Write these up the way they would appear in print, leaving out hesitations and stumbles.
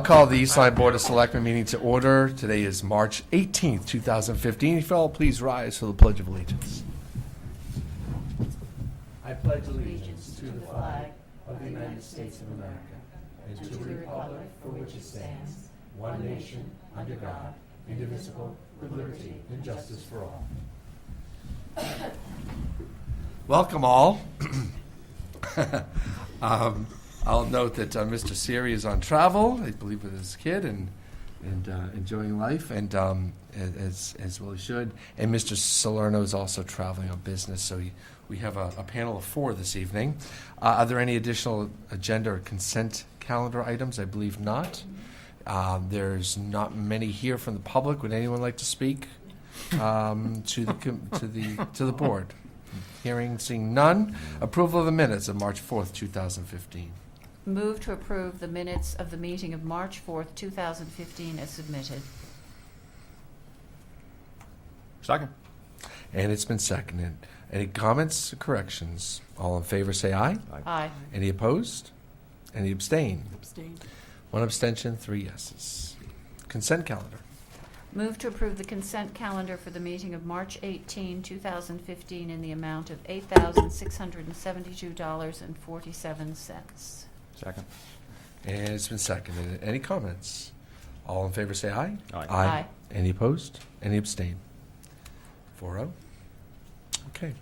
Call the East Lyme Board of Selectmen meeting to order. Today is March 18th, 2015. If you all please rise for the Pledge of Allegiance. I pledge allegiance to the flag of the United States of America and to the republic for which it stands, one nation, under God, indivisible, with liberty and justice for all. Welcome all. I'll note that Mr. Siri is on travel, I believe with his kid, and enjoying life, and as well he should. And Mr. Salerno is also traveling on business, so we have a panel of 4 this evening. Are there any additional agenda or consent calendar items? I believe not. There's not many here from the public. Would anyone like to speak to the board? Hearing, seeing none. Approval of the minutes of March 4th, 2015. Move to approve the minutes of the meeting of March 4th, 2015 as submitted. Second. And it's been seconded. Any comments or corrections? All in favor say aye. Aye. Any opposed? Any abstain? Abstain. 1 abstention, 3 yeses. Consent calendar. Move to approve the consent calendar for the meeting of March 18, 2015 in the amount of $8,672.47. Second. And it's been seconded. Any comments? All in favor say aye. Aye. Aye. Any opposed? Any abstain? 4-0. Okay.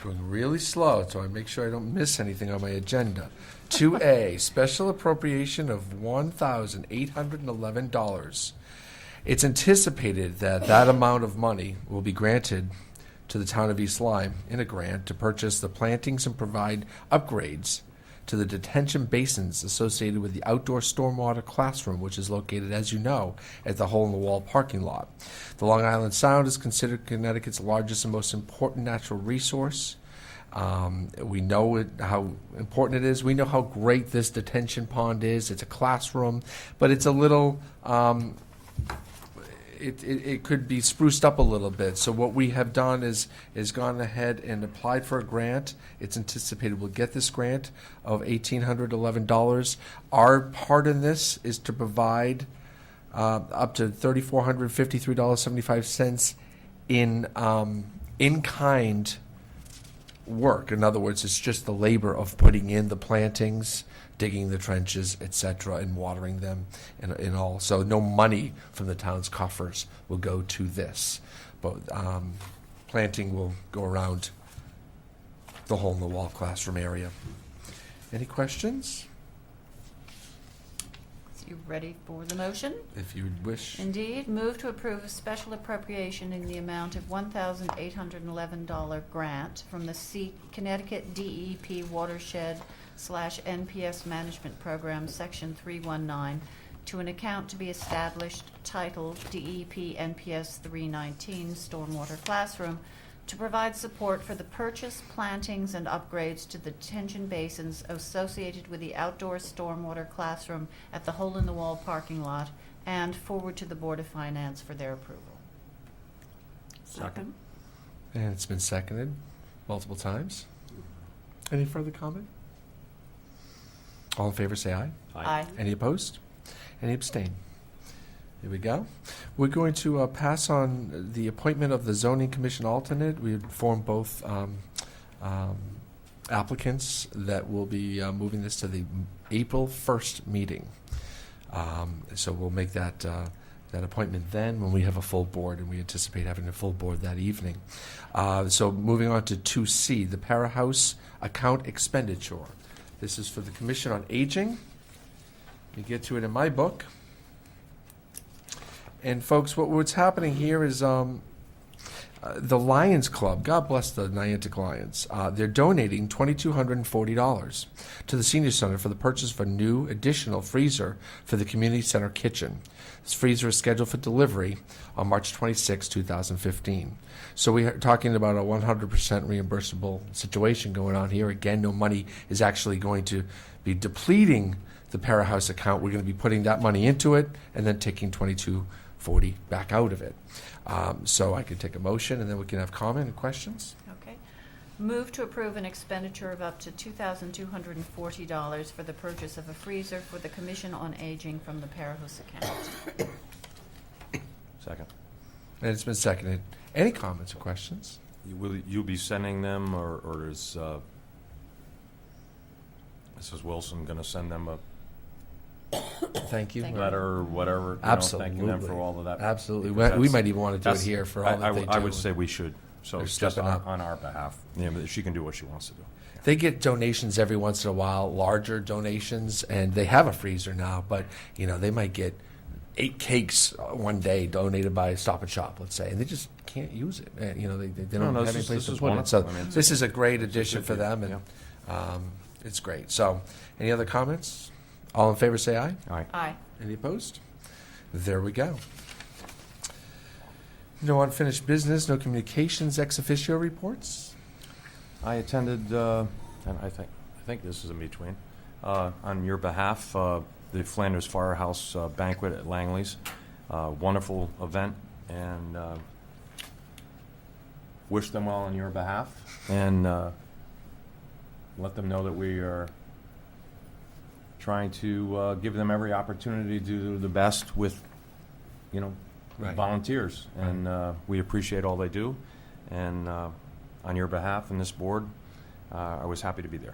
Going really slow, so I make sure I don't miss anything on my agenda. 2A, special appropriation of $1,811. It's anticipated that that amount of money will be granted to the town of East Lyme in a grant to purchase the plantings and provide upgrades to the detention basins associated with the outdoor stormwater classroom, which is located, as you know, at the hole-in-the-wall parking lot. The Long Island Sound is considered Connecticut's largest and most important natural resource. We know how important it is. We know how great this detention pond is. It's a classroom, but it's a little, it could be spruced up a little bit. So what we have done is gone ahead and applied for a grant. It's anticipated we'll get this grant of $1,811. Our part in this is to provide up to $3,453.75 in kind work. In other words, it's just the labor of putting in the plantings, digging the trenches, etc., and watering them, and all. So no money from the town's coffers will go to this, but planting will go around the hole-in-the-wall classroom area. Any questions? You ready for the motion? If you wish. Indeed. Move to approve a special appropriation in the amount of $1,811 grant from the Connecticut DEP Watershed /NPS Management Program, Section 319, to an account to be established titled DEP NPS 319 Stormwater Classroom to provide support for the purchase, plantings, and upgrades to the detention basins associated with the outdoor stormwater classroom at the hole-in-the-wall parking lot, and forward to the Board of Finance for their approval. Second. And it's been seconded multiple times. Any further comment? All in favor say aye. Aye. Any opposed? Any abstain? Here we go. We're going to pass on the appointment of the Zoning Commission alternate. We informed both applicants that we'll be moving this to the April 1st meeting. So we'll make that appointment then when we have a full board, and we anticipate having a full board that evening. So moving on to 2C, the Parahouse account expenditure. This is for the Commission on Aging. You get to it in my book. And folks, what's happening here is the Lions Club, God bless the Niantic Lions, they're donating $2,240 to the Senior Center for the purchase of a new additional freezer for the community center kitchen. This freezer is scheduled for delivery on March 26, 2015. So we are talking about a 100% reimbursable situation going on here. Again, no money is actually going to be depleting the Parahouse account. We're going to be putting that money into it and then taking $2,240 back out of it. So I could take a motion, and then we can have comment and questions. Okay. Move to approve an expenditure of up to $2,240 for the purchase of a freezer for the Commission on Aging from the Parahus account. Second. And it's been seconded. Any comments or questions? Will you be sending them, or is Mrs. Wilson going to send them a Thank you. Thank you. letter or whatever? you know, Absolutely. thanking them for all of that. Absolutely. Because We that's- might even want to do it that's- here for all that they do. I would say we should. So They're just stepping up. on our behalf, but she can do what she wants to do. They get donations every once in a while, larger donations, and they have a freezer now, but, they might get 8 cakes one day donated by Stop and Shop, let's say, and they just can't use it. They don't No, have any this place to is put it. wonderful. So I mean, it's- this is a great addition good for deal, them, and it's great. So any other comments? All in favor, say aye. All right. Aye. Any opposed? There we go. No unfinished business, no communications, ex officio reports? I attended, and I think this is in between, on your behalf, the Flanders Firehouse banquet at Langley's. Wonderful event, and wish them well on your behalf, and let them know that we are trying to give them every opportunity to do the best with, Right. volunteers, and we appreciate all they do. And on your behalf and this board, I was happy to be there.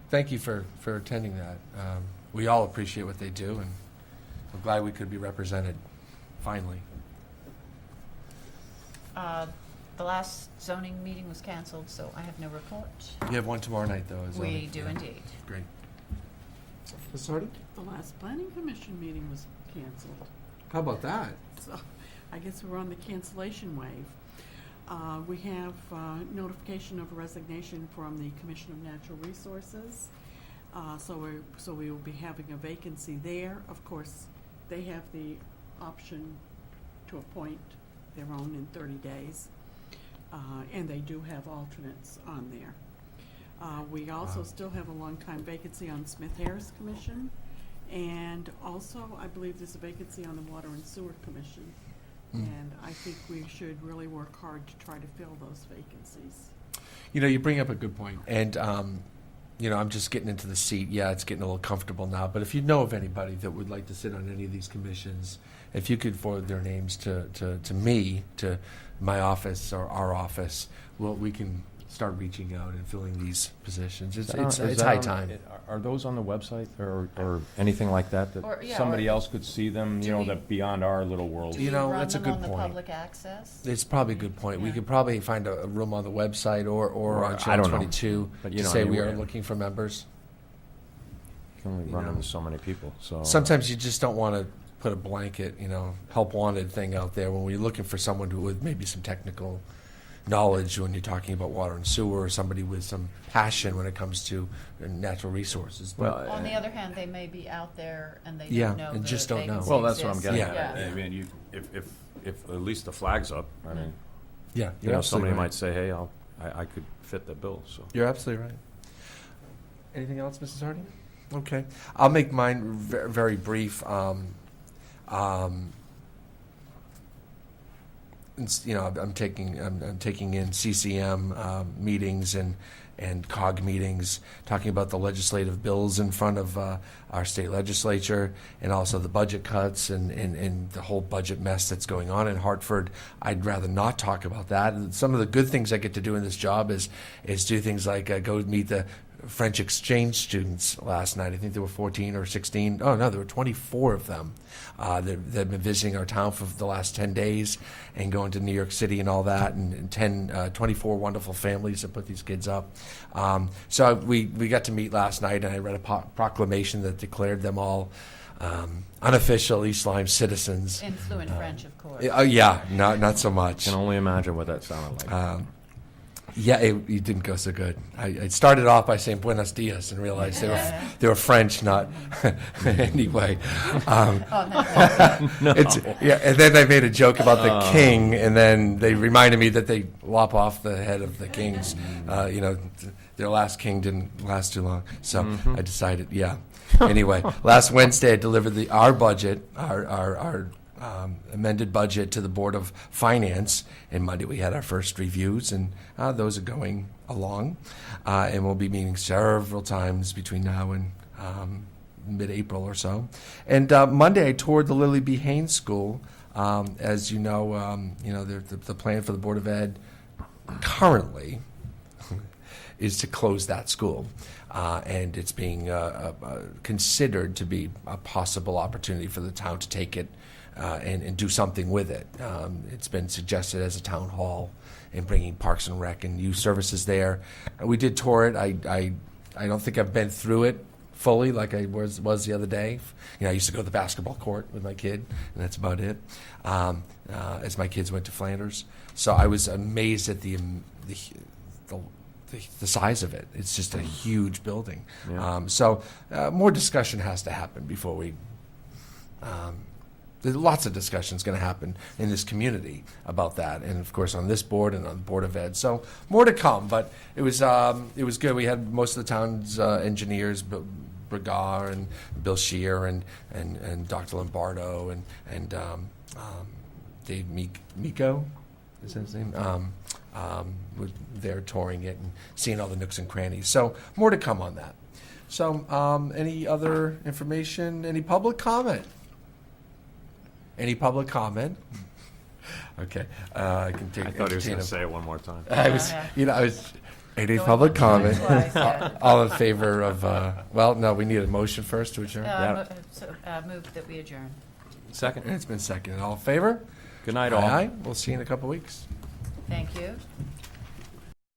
Thank you for attending that. We all appreciate what they do, and I'm glad we could be represented, finally. The last zoning meeting was canceled, so I have no report. You have one tomorrow night, though, is We do indeed. Great. Ms. Hardy? The last planning commission meeting was canceled, How about that? so I guess we're on the cancellation wave. We have notification of resignation from the Commission of Natural Resources. So we will be having a vacancy there. Of course, they have the option to appoint their own in 30 days. And they do have alternates on there. We also Wow. still have a long-time vacancy on Smith-Harris Commission. And also, I believe there's a vacancy on the Water and Sewer Commission. And I think we should really work hard to try to fill those vacancies. You bring up a good point. And, I'm just getting into the seat. Yeah, it's getting a little comfortable now. But if you know of anybody that would like to sit on any of these commissions, if you could forward their names to me, to my office or our office, we can start reaching out and filling these positions. It's high time. Are those on the website or anything like that Or, yeah, somebody or- else could see them? Do we- That beyond our little world. Do You we know, run that's a them good on the point. public access? It's probably a good point. We Yeah. could probably find a room on the website or on I Channel don't know. 22 But, to say we are looking for members. You can only run into so many people. So Sometimes you just don't want to put a blanket, help wanted thing out there when we're looking for someone who with maybe some technical knowledge when you're talking about water and sewer, or somebody with some passion when it comes to natural resources. But Well, On the other hand, they may be out there and they Yeah, don't know and the just don't know. vacancy well, that's what I'm exists. getting Yeah. at. I mean, if at least the flag's up, I mean, yeah, you're absolutely somebody right. might say, hey, I could fit the bill. So You're absolutely right. Anything else, Mrs. Hardy? Okay, I'll make mine very brief. I'm taking in CCM meetings and COG meetings, talking about the legislative bills in front of our state legislature, and also the budget cuts and the whole budget mess that's going on in Hartford. I'd rather not talk about that. And some of the good things I get to do in this job is do things like go meet the French exchange students last night. I think there were 14 or 16. Oh, no, there were 24 of them. They've been visiting our town for the last 10 days and going to New York City and all that, and 24 wonderful families that put these kids up. So we got to meet last night, and I read a proclamation that declared them all unofficial East Lyme citizens. In fluent French, of course. Yeah, not so much. can only imagine what that sounded like. Yeah, it didn't go so good. I started off by saying Buenos Dias and realized they were French, not anyway. And then they made a joke about the king, and then they reminded me that they lop off the head of the kings. Their last king didn't last too long, so I decided, yeah. Anyway, last Wednesday I delivered our budget, our amended budget to the Board of Finance. And Monday we had our first reviews, and those are going along. And we'll be meeting several times between now and mid-April or so. And Monday I toured the Lily B. Haynes School. As you know, the plan for the Board of Ed currently is to close that school. And it's being considered to be a possible opportunity for the town to take it and do something with it. It's been suggested as a town hall and bringing Parks and Rec and youth services there. We did tour it. I don't think I've been through it fully like I was the other day. I used to go to the basketball court with my kid, and that's about it. As my kids went to Flanders, so I was amazed at the size of it. It's just a huge building. Yeah. So more discussion has to happen before we. There's lots of discussions going to happen in this community about that, and of course on this board and on the Board of Ed. So more to come, but it was good. We had most of the town's engineers, Brigar and Bill Shear and Dr. Lombardo and Dave Miko, is that his name? They're touring it and seeing all the nooks and crannies. So more to come on that. So any other information? Any public comment? Any public comment? Okay, I can take. I thought he was going entertain to say it one more time. I was. Any public comment? All in favor of? Well, no, we need a motion first to adjourn. Move that we adjourn. Second. It's been seconded. All in favor? Good night, all. Aye. We'll see you in a couple weeks. Thank you.